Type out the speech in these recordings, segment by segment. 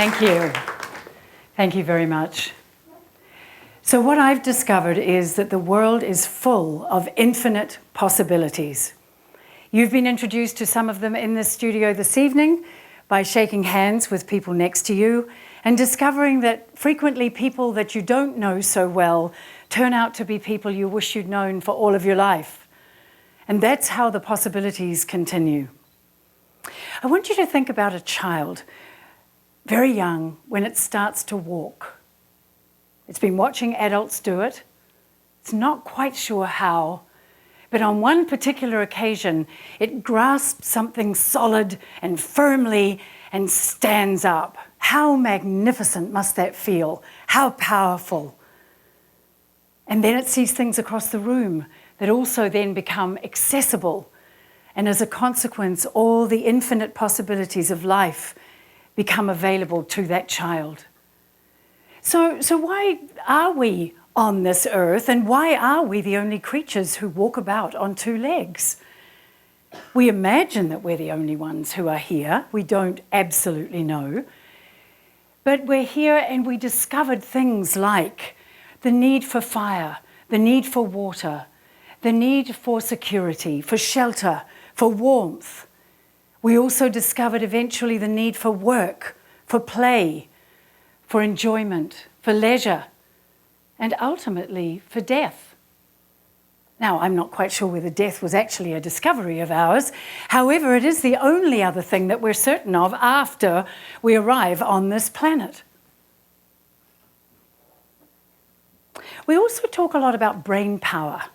Thank you. Thank you very much. So what I've discovered is that the world is full of infinite possibilities. You've been introduced to some of them in this studio this evening by shaking hands with people next to you and discovering that frequently people that you don't know so well turn out to be people you wish you'd known for all of your life. And that's how the possibilities continue. I want you to think about a child, very young, when it starts to walk. It's been watching adults do it. It's not quite sure how, but on one particular occasion, it grasps something solid and firmly and stands up. How magnificent must that feel? How powerful. And then it sees things across the room that also then become accessible. And as a consequence, all the infinite possibilities of life become available to that child. So why are we on this earth, and why are we the only creatures who walk about on two legs? We imagine that we're the only ones who are here. We don't absolutely know. But we're here and we discovered things like the need for fire, the need for water, the need for security, for shelter, for warmth. We also discovered eventually the need for work, for play, for enjoyment, for leisure, and ultimately for death. Now, I'm not quite sure whether death was actually a discovery of ours. However, it is the only other thing that we're certain of after we arrive on this planet. We also talk a lot about brain power.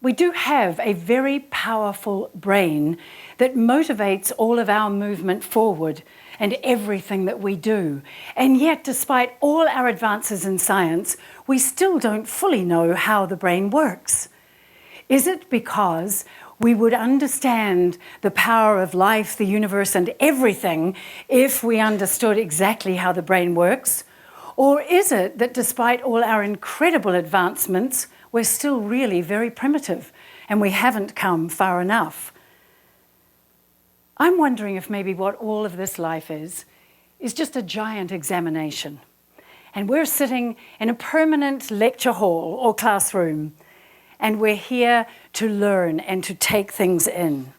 We do have a very powerful brain that motivates all of our movement forward and everything that we do. And yet, despite all our advances in science, we still don't fully know how the brain works. Is it because we would understand the power of life, the universe, and everything if we understood exactly how the brain works? Or is it that despite all our incredible advancements, we're still really very primitive and we haven't come far enough? I'm wondering if maybe what all of this life is just a giant examination. And we're sitting in a permanent lecture hall or classroom, and we're here to learn and to take things in.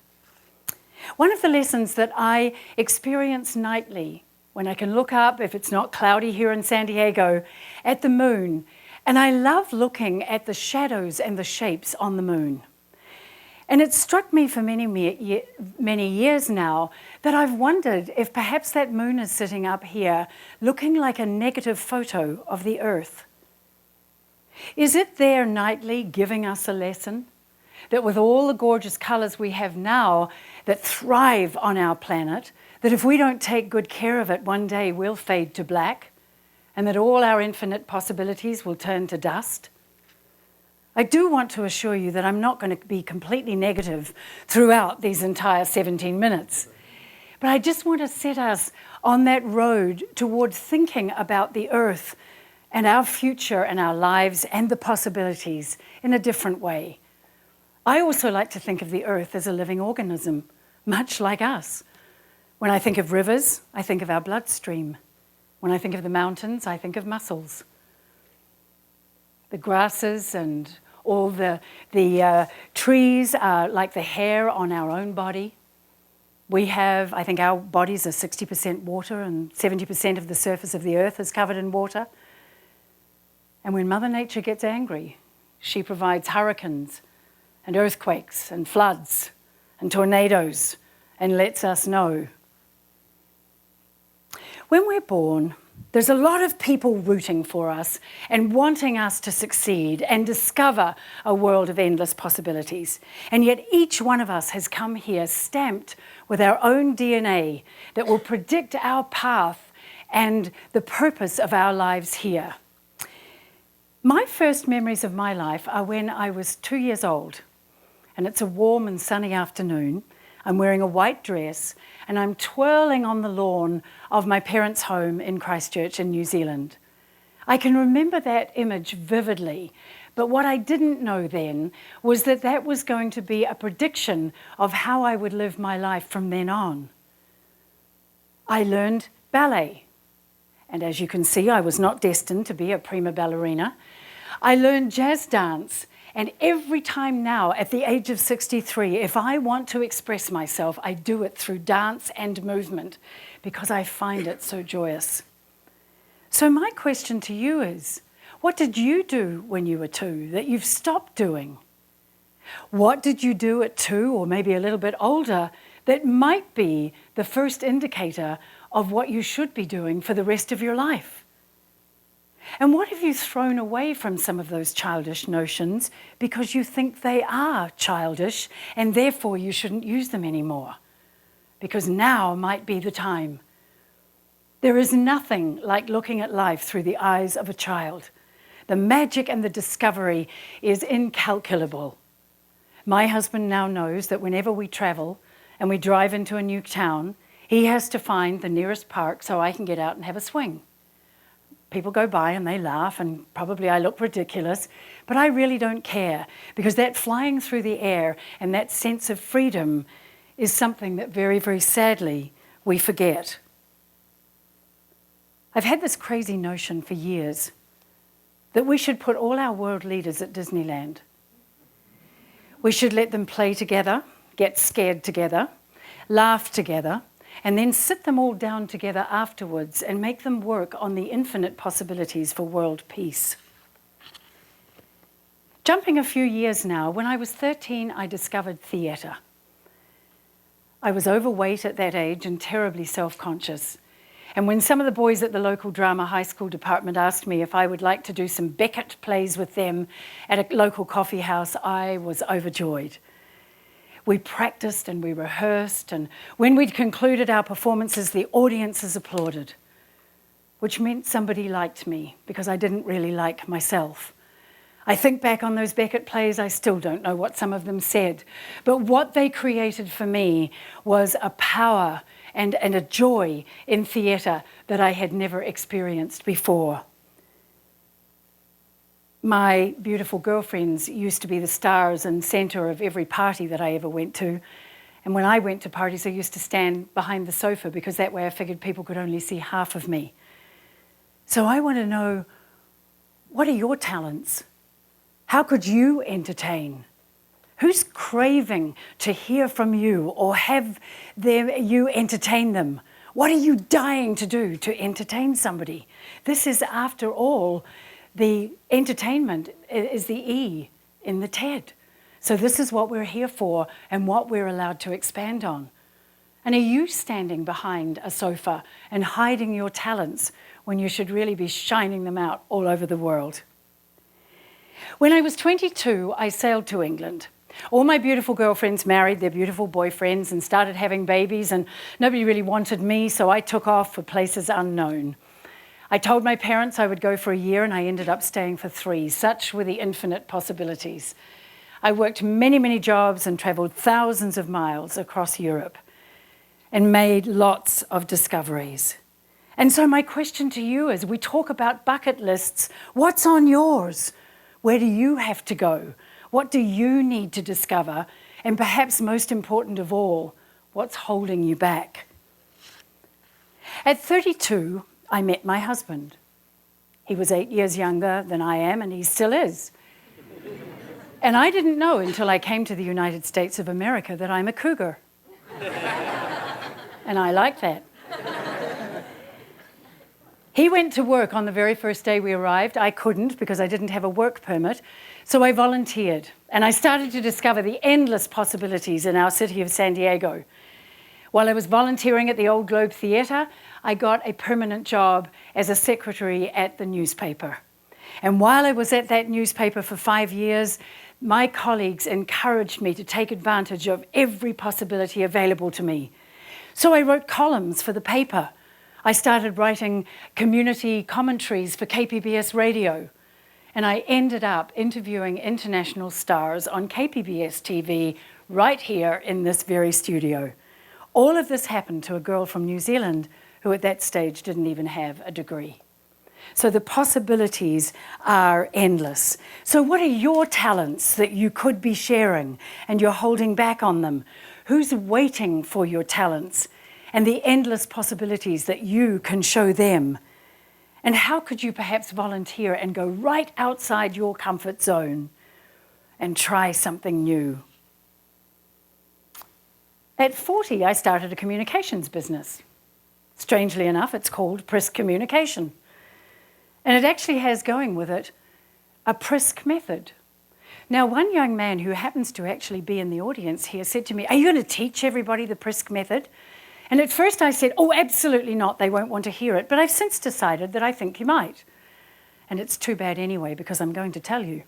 One of the lessons that I experience nightly when I can look up, if it's not cloudy here in San Diego, at the moon, and I love looking at the shadows and the shapes on the moon. And it struck me for many years now that I've wondered if perhaps that moon is sitting up here looking like a negative photo of the Earth. Is it there nightly giving us a lesson that with all the gorgeous colours we have now that thrive on our planet, that if we don't take good care of it, one day we'll fade to black, and that all our infinite possibilities will turn to dust? I do want to assure you that I'm not going to be completely negative throughout these entire 17 minutes. But I just want to set us on that road toward thinking about the Earth and our future and our lives and the possibilities in a different way. I also like to think of the Earth as a living organism, much like us. When I think of rivers, I think of our bloodstream. When I think of the mountains, I think of muscles. The grasses and all the trees are like the hair on our own body. We have, I think our bodies are 60% water and 70% of the surface of the earth is covered in water. And when Mother Nature gets angry, she provides hurricanes and earthquakes and floods and tornadoes and lets us know. When we're born, there's a lot of people rooting for us and wanting us to succeed and discover a world of endless possibilities. And yet each one of us has come here stamped with our own DNA that will predict our path and the purpose of our lives here. My first memories of my life are when I was 2 years old, and it's a warm and sunny afternoon. I'm wearing a white dress and I'm twirling on the lawn of my parents' home in Christchurch in New Zealand. I can remember that image vividly, but what I didn't know then was that that was going to be a prediction of how I would live my life from then on. I learned ballet. And as you can see, I was not destined to be a prima ballerina. I learned jazz dance, and every time now, at the age of 63, if I want to express myself, I do it through dance and movement because I find it so joyous. So my question to you is, what did you do when you were 2 that you've stopped doing? What did you do at 2 or maybe a little bit older that might be the first indicator of what you should be doing for the rest of your life? And what have you thrown away from some of those childish notions because you think they are childish and therefore you shouldn't use them anymore? Because now might be the time. There is nothing like looking at life through the eyes of a child. The magic and the discovery is incalculable. My husband now knows that whenever we travel and we drive into a new town, he has to find the nearest park so I can get out and have a swing. People go by and they laugh, and probably I look ridiculous, but I really don't care, because that flying through the air and that sense of freedom is something that very, very sadly we forget. I've had this crazy notion for years that we should put all our world leaders at Disneyland. We should let them play together, get scared together, laugh together, and then sit them all down together afterwards and make them work on the infinite possibilities for world peace. Jumping a few years now, when I was 13, I discovered theatre. I was overweight at that age and terribly self-conscious. And when some of the boys at the local drama high school department asked me if I would like to do some Beckett plays with them at a local coffee house, I was overjoyed. We practiced and we rehearsed, and when we'd concluded our performances, the audiences applauded, which meant somebody liked me because I didn't really like myself. I think back on those Beckett plays, I still don't know what some of them said, but what they created for me was a power and a joy in theatre that I had never experienced before. My beautiful girlfriends used to be the stars and centre of every party that I ever went to. And when I went to parties, I used to stand behind the sofa because that way I figured people could only see half of me. So I want to know, what are your talents? How could you entertain? Who's craving to hear from you or have you entertain them? What are you dying to do to entertain somebody? This is, after all, the entertainment is the E in the TED. So this is what we're here for and what we're allowed to expand on. And are you standing behind a sofa and hiding your talents when you should really be shining them out all over the world? When I was 22, I sailed to England. All my beautiful girlfriends married their beautiful boyfriends and started having babies, and nobody really wanted me, so I took off for places unknown. I told my parents I would go for a year, and I ended up staying for 3. Such were the infinite possibilities. I worked many, many jobs and travelled thousands of miles across Europe and made lots of discoveries. And so my question to you is, we talk about bucket lists. What's on yours? Where do you have to go? What do you need to discover? And perhaps most important of all, what's holding you back? At 32, I met my husband. He was 8 years younger than I am, and he still is. And I didn't know until I came to the United States of America that I'm a cougar. And I like that. He went to work on the very first day we arrived. I couldn't because I didn't have a work permit. So I volunteered, and I started to discover the endless possibilities in our city of San Diego. While I was volunteering at the Old Globe Theatre, I got a permanent job as a secretary at the newspaper. And while I was at that newspaper for 5 years, my colleagues encouraged me to take advantage of every possibility available to me. So I wrote columns for the paper. I started writing community commentaries for KPBS radio. And I ended up interviewing international stars on KPBS TV right here in this very studio. All of this happened to a girl from New Zealand who at that stage didn't even have a degree. So the possibilities are endless. So what are your talents that you could be sharing and you're holding back on them? Who's waiting for your talents? and the endless possibilities that you can show them? And how could you perhaps volunteer and go right outside your comfort zone and try something new? At 40, I started a communications business. Strangely enough, it's called Prisk Communication. And it actually has going with it a Prisk method. Now, one young man who happens to actually be in the audience here said to me, "Are you going to teach everybody the Prisk method?" And at first I said, "Oh, absolutely not. They won't want to hear it." But I've since decided that I think you might. And it's too bad anyway, because I'm going to tell you.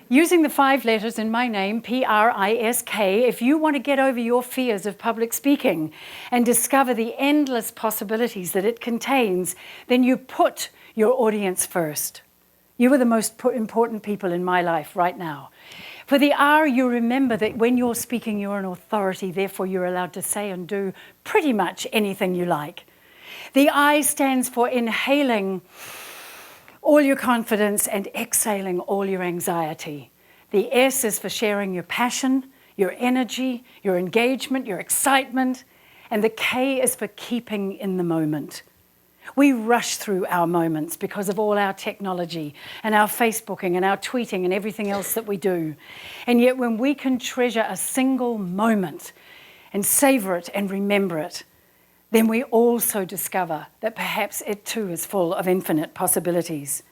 Using the 5 letters in my name, Prisk, if you want to get over your fears of public speaking and discover the endless possibilities that it contains, then you put your audience first. You are the most important people in my life right now. For the R, you remember that when you're speaking, you're an authority, therefore you're allowed to say and do pretty much anything you like. The I stands for inhaling all your confidence and exhaling all your anxiety. The S is for sharing your passion, your energy, your engagement, your excitement. And the K is for keeping in the moment. We rush through our moments because of all our technology and our Facebooking and our tweeting and everything else that we do. And yet when we can treasure a single moment and savor it and remember it, then we also discover that perhaps it too is full of infinite possibilities.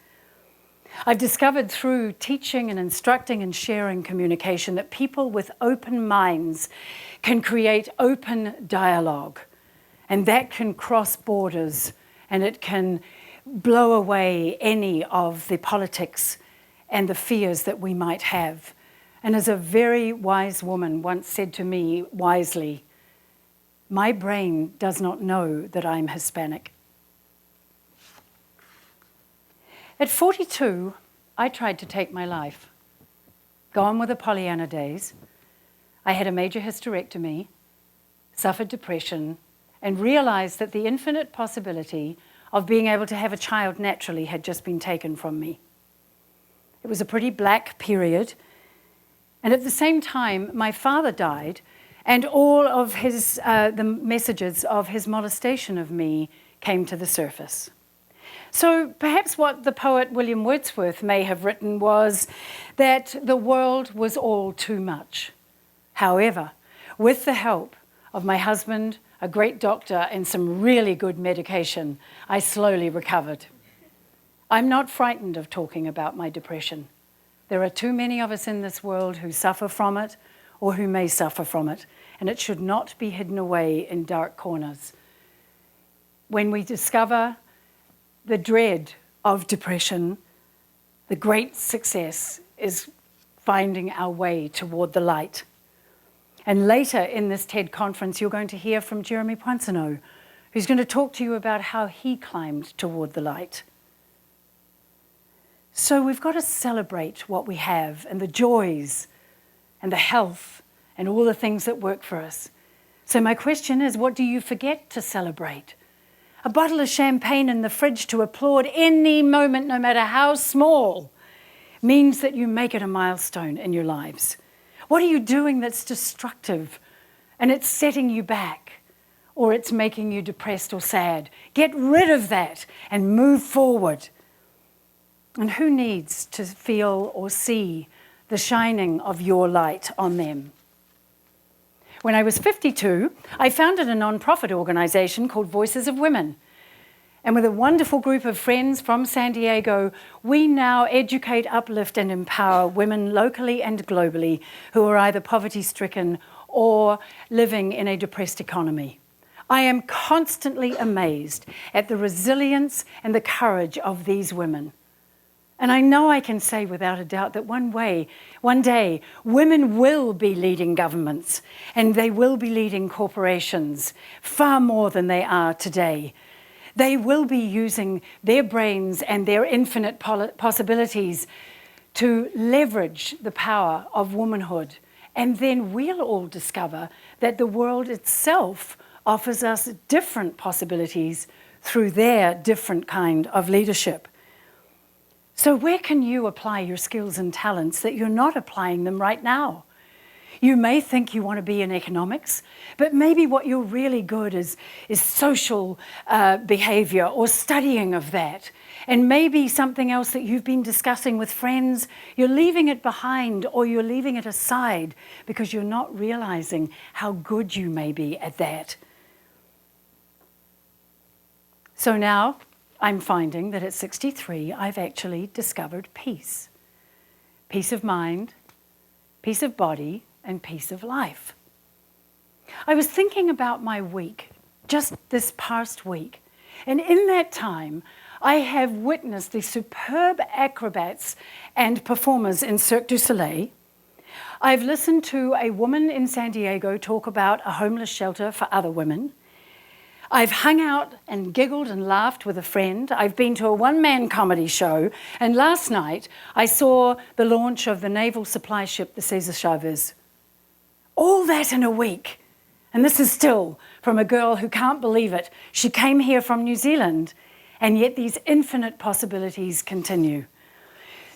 I've discovered through teaching and instructing and sharing communication that people with open minds can create open dialogue, and that can cross borders, and it can blow away any of the politics and the fears that we might have. And as a very wise woman once said to me wisely, "My brain does not know that I'm Hispanic." At 42, I tried to take my life. Gone were the Pollyanna days. I had a major hysterectomy, suffered depression, and realized that the infinite possibility of being able to have a child naturally had just been taken from me. It was a pretty black period. And at the same time, my father died, and all of his, the messages of his molestation of me came to the surface. So perhaps what the poet William Wordsworth may have written was that the world was all too much. However, with the help of my husband, a great doctor, and some really good medication, I slowly recovered. I'm not frightened of talking about my depression. There are too many of us in this world who suffer from it or who may suffer from it, and it should not be hidden away in dark corners. When we discover the dread of depression, the great success is finding our way toward the light. And later in this TED conference, you're going to hear from Jeremy Poinsoneau, who's going to talk to you about how he climbed toward the light. So we've got to celebrate what we have and the joys and the health and all the things that work for us. So my question is, what do you forget to celebrate? A bottle of champagne in the fridge to applaud any moment, no matter how small, means that you make it a milestone in your lives. What are you doing that's destructive and it's setting you back, or it's making you depressed or sad? Get rid of that and move forward. And who needs to feel or see the shining of your light on them? When I was 52, I founded a non-profit organization called Voices of Women. And with a wonderful group of friends from San Diego, we now educate, uplift, and empower women locally and globally who are either poverty-stricken or living in a depressed economy. I am constantly amazed at the resilience and the courage of these women. And I know I can say without a doubt that one day, women will be leading governments and they will be leading corporations far more than they are today. They will be using their brains and their infinite possibilities to leverage the power of womanhood. And then we'll all discover that the world itself offers us different possibilities through their different kind of leadership. So where can you apply your skills and talents that you're not applying them right now? You may think you want to be in economics, but maybe what you're really good is social behavior or studying of that. And maybe something else that you've been discussing with friends, you're leaving it behind or you're leaving it aside because you're not realizing how good you may be at that. So now I'm finding that at 63, I've actually discovered peace. Peace of mind, peace of body, and peace of life. I was thinking about my week, just this past week, and in that time, I have witnessed the superb acrobats and performers in Cirque du Soleil. I've listened to a woman in San Diego talk about a homeless shelter for other women. I've hung out and giggled and laughed with a friend. I've been to a one-man comedy show. And last night, I saw the launch of the naval supply ship, the Cesar Chavez. All that in a week. And this is still from a girl who can't believe it. She came here from New Zealand, and yet these infinite possibilities continue.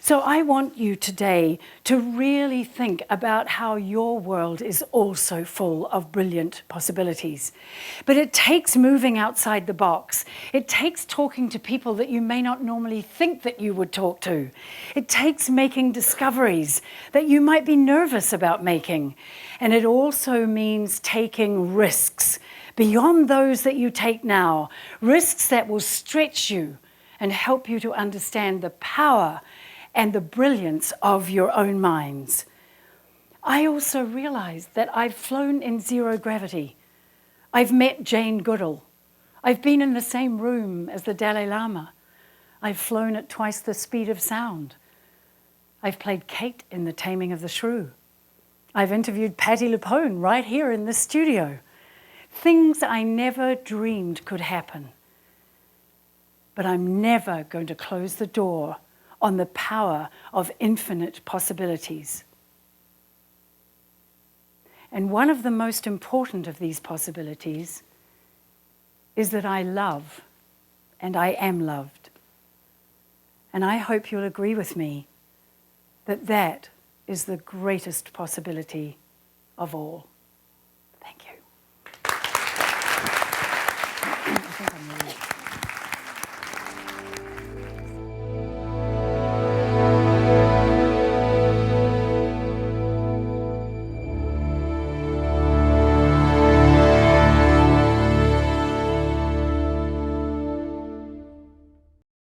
So I want you today to really think about how your world is also full of brilliant possibilities. But it takes moving outside the box. It takes talking to people that you may not normally think that you would talk to. It takes making discoveries that you might be nervous about making. And it also means taking risks beyond those that you take now, risks that will stretch you and help you to understand the power and the brilliance of your own minds. I also realized that I've flown in zero gravity. I've met Jane Goodall. I've been in the same room as the Dalai Lama. I've flown at twice the speed of sound. I've played Kate in The Taming of the Shrew. I've interviewed Patti LuPone right here in this studio. Things I never dreamed could happen. But I'm never going to close the door on the power of infinite possibilities. And one of the most important of these possibilities is that I love and I am loved. And I hope you'll agree with me that that is the greatest possibility of all.